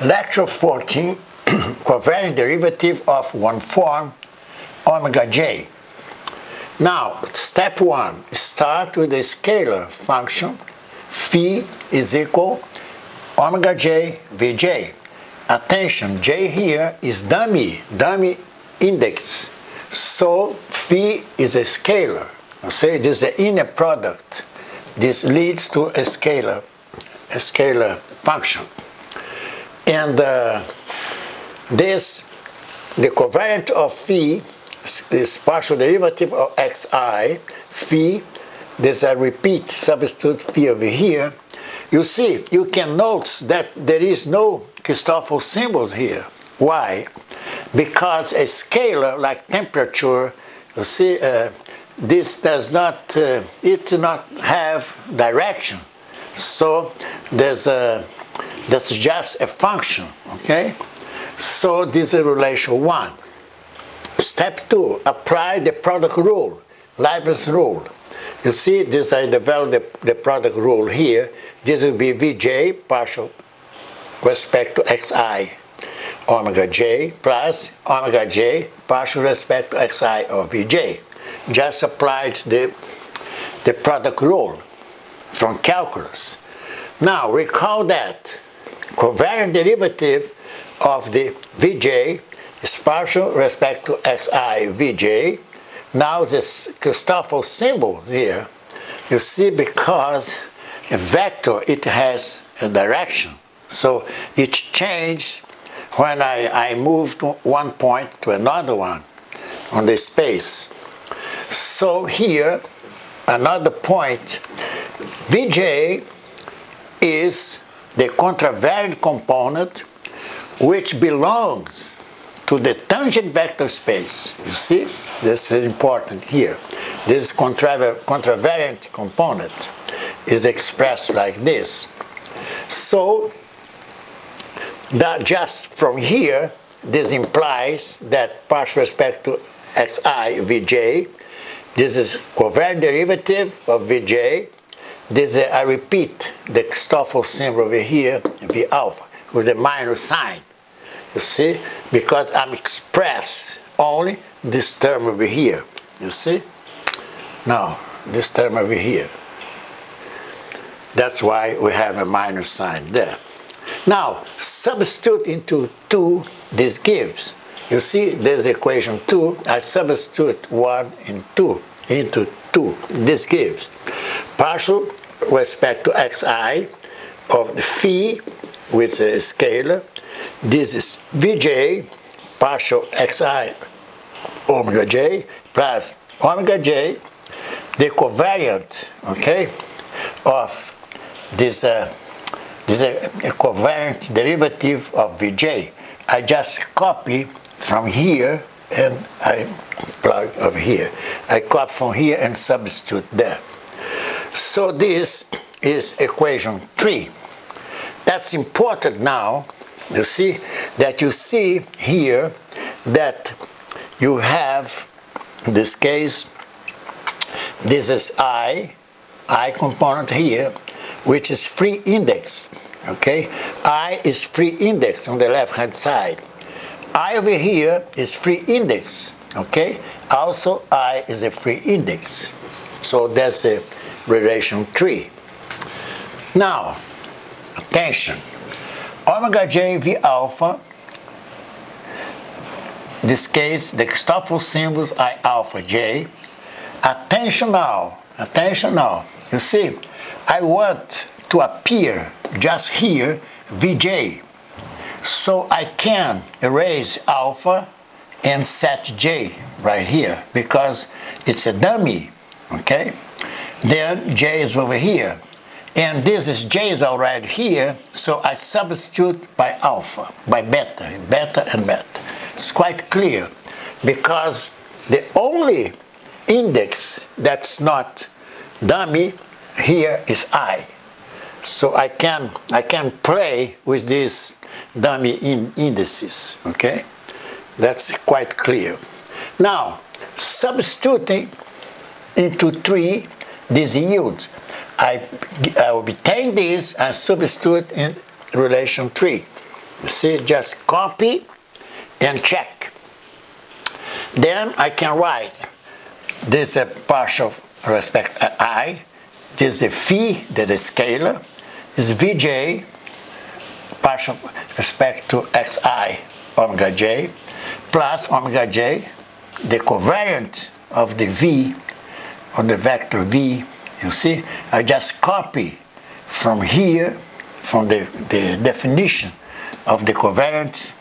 Lecture 14, covariant derivative of one form, omega j. Now, step 1, start with the scalar function, phi is equal omega j vj. Attention, j here is dummy index, so phi is a scalar. Say this is the inner product. This leads to a scalar function. And the covariant of phi is partial derivative of xi, phi, there's a repeat, substitute phi over here. You see, you can notice that there is no Christoffel symbols here. Why? Because a scalar like temperature, you see, this does not, it does not have direction. So that's just a function, okay? So this is relation 1. Step 2, apply the product rule, Leibniz rule. You see, this I developed the product rule here. This will be Vj partial respect to xi omega j plus omega j partial respect to xi of Vj. Just applied the product rule from calculus. Now recall that covariant derivative of the Vj is partial respect to xi Vj. Now this Christoffel symbol here, you see, because a vector, it has a direction. So it changed when I moved one point to another one on the space. So here, another point, Vj is the contravariant component which belongs to the tangent vector space. You see, this is important here. This contravariant component is expressed like this. So that just from here, this implies that partial respect to xi Vj, this is covariant derivative of Vj. This is, I repeat, the Christoffel symbol over here, V alpha, with a minus sign. You see, because I'm express only this term over here. You see? Now, this term over here. That's why we have a minus sign there. Now, substitute into 2, this gives. You see, there's equation 2. I substitute 1 and 2 into 2. This gives partial respect to xi of the phi, which is a scalar. This is Vj partial xi omega j plus omega j, the covariant, okay, of this a covariant derivative of Vj. I just copy from here and I plug over here. I copy from here and substitute there. So this is equation 3. That's important now. You see that you see here that you have, in this case, this is I component here, which is free index, okay? I is free index on the left-hand side. I over here is free index, okay? Also, I is a free index. So that's a relation 3. Now, attention. Omega j V alpha, this case, the Christoffel symbols I alpha j. Attention now. You see, I want to appear just here Vj. So I can erase alpha and set j right here because it's a dummy, okay? Then j is over here. And this is j is already here, so I substitute by alpha, by beta and beta. It's quite clear because the only index that's not dummy here is I. So I can play with these dummy indices, okay? That's quite clear. Now, substituting into 3, this yields. I obtain this and substitute in relation 3. You see, just copy and check. Then I can write this is a partial respect I, this is a phi, that is scalar, is Vj partial respect to xi omega j plus omega j, the covariant of the v, or the vector v. You see, I just copy from here, from the definition of the covariant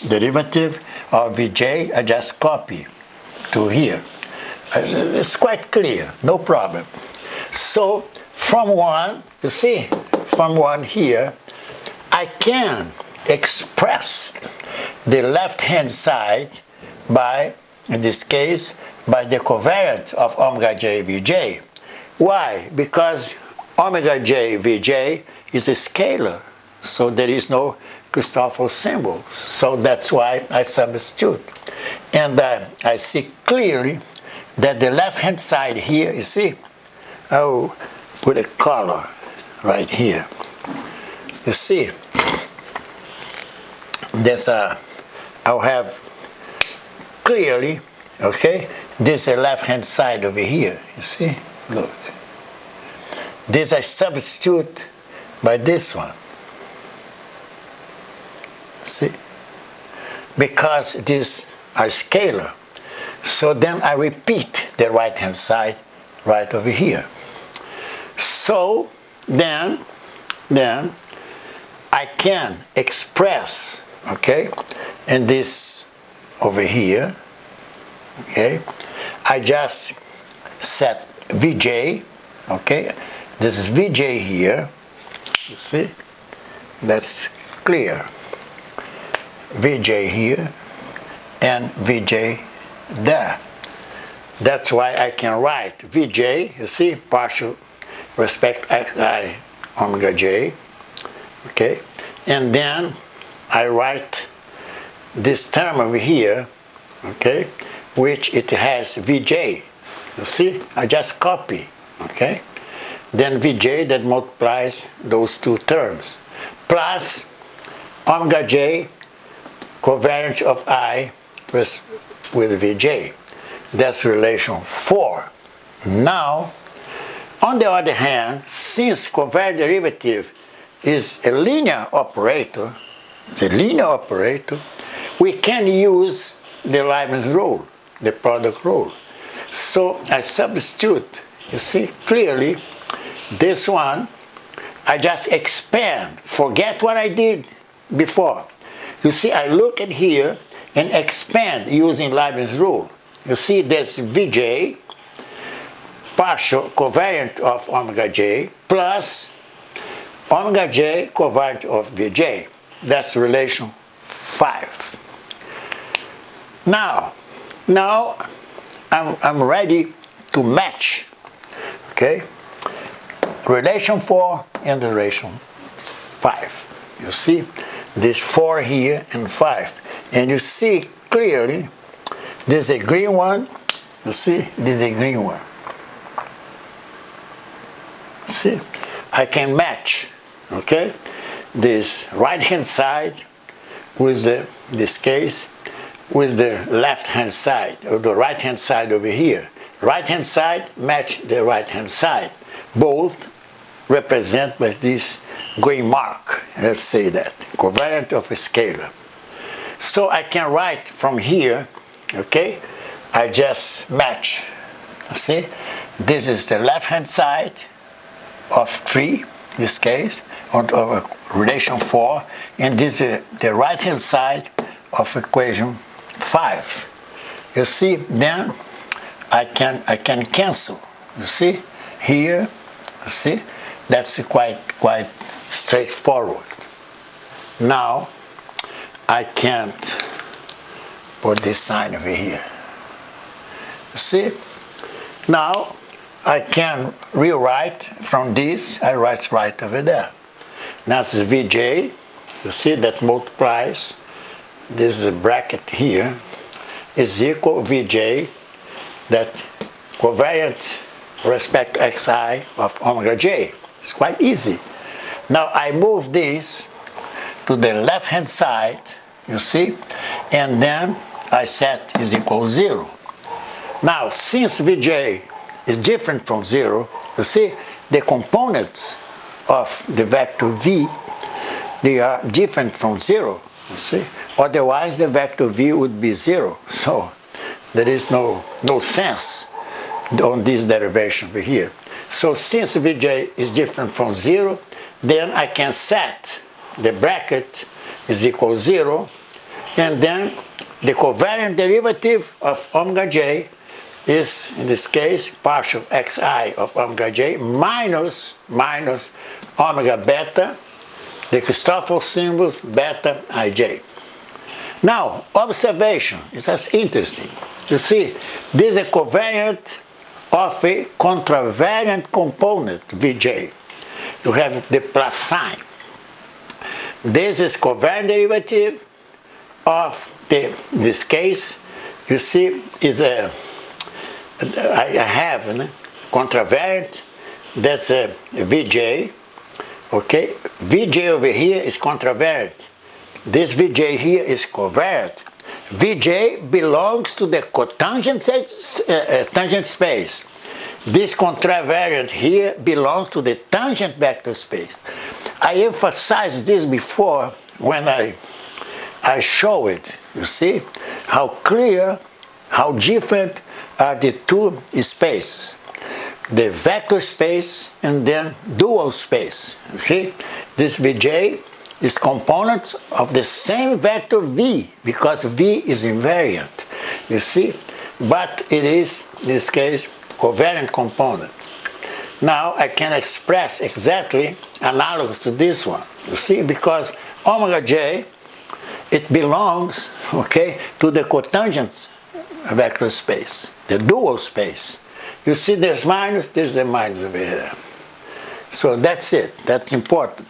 derivative of Vj, I just copy to here. It's quite clear, no problem. So from 1, you see, from 1 here, I can express the left-hand side by, in this case, by the covariant of omega j Vj. Why? Because omega j Vj is a scalar, so there is no Christoffel symbol. So that's why I substitute. And I see clearly that the left-hand side here, you see, oh, put a color right here. You see, there's I'll have clearly, okay, this is the left-hand side over here. You see, look. This I substitute by this one. See, because these are scalar. So then I repeat the right-hand side right over here. So then I can express, okay, and this over here, okay, I just set Vj, okay, this is Vj here, you see, that's clear, Vj here, and Vj there. That's why I can write Vj, you see, partial respect xi omega j, okay, and then I write this term over here, okay, which it has Vj, you see, I just copy, okay, then Vj that multiplies those two terms, plus omega j covariant of I with Vj. That's relation 4. Now, on the other hand, since covariant derivative is a linear operator, we can use the Leibniz rule, the product rule. So I substitute, you see, clearly, this one, I just expand, forget what I did before. You see, I look at here and expand using Leibniz rule. You see, there's Vj, partial covariant of omega j, plus omega j covariant of Vj. That's relation 5. Now I'm ready to match, okay, relation 4 and relation 5. You see, this 4 here and 5. And you see clearly, there's a green one, you see, there's a green one. See, I can match, okay, this right-hand side with this case, with the left-hand side, or the right-hand side over here. Right-hand side match the right-hand side. Both represent by this green mark, let's say that, covariant of a scalar. So I can write from here, okay, I just match, see, this is the left-hand side of 3, this case, of relation 4, and this is the right-hand side of equation 5. You see, then I can cancel. You see, here, you see, that's quite straightforward. Now, I can't put this sign over here. You see, now I can rewrite from this, I write right over there. Now this is Vj, you see that multiplies, this is a bracket here, is equal Vj, that covariant respect to xi of omega j. It's quite easy. Now I move this, to the left hand side, you see, and then I set is equal 0. Now, since Vj is different from 0, you see, the components of the vector v, they are different from 0, you see. Otherwise, the vector v would be 0. So there is no sense on this derivation over here. So since Vj is different from 0, then I can set the bracket is equal 0, and then the covariant derivative of omega j is, in this case, partial xi of omega j minus omega beta, the Christoffel symbols beta ij. Now, observation, it's interesting. You see, this is a covariant of a contravariant component, Vj. You have the plus sign. This is covariant derivative of in this case, you see, is I have a contravariant, that's a Vj, okay? Vj over here is contravariant. This Vj here is covariant. Vj belongs to the cotangent tangent space. This contravariant here belongs to the tangent vector space. I emphasized this before when I show it. You see how clear, how different are the two spaces. The vector space and then dual space. Okay? This Vj is components of the same vector v, because v is invariant. You see? But it is, in this case, covariant component. Now I can express exactly analogous to this one. You see? Because omega j, it belongs, okay, to the cotangent vector space, the dual space. You see there's minus, there's a minus over here. So that's it. That's important.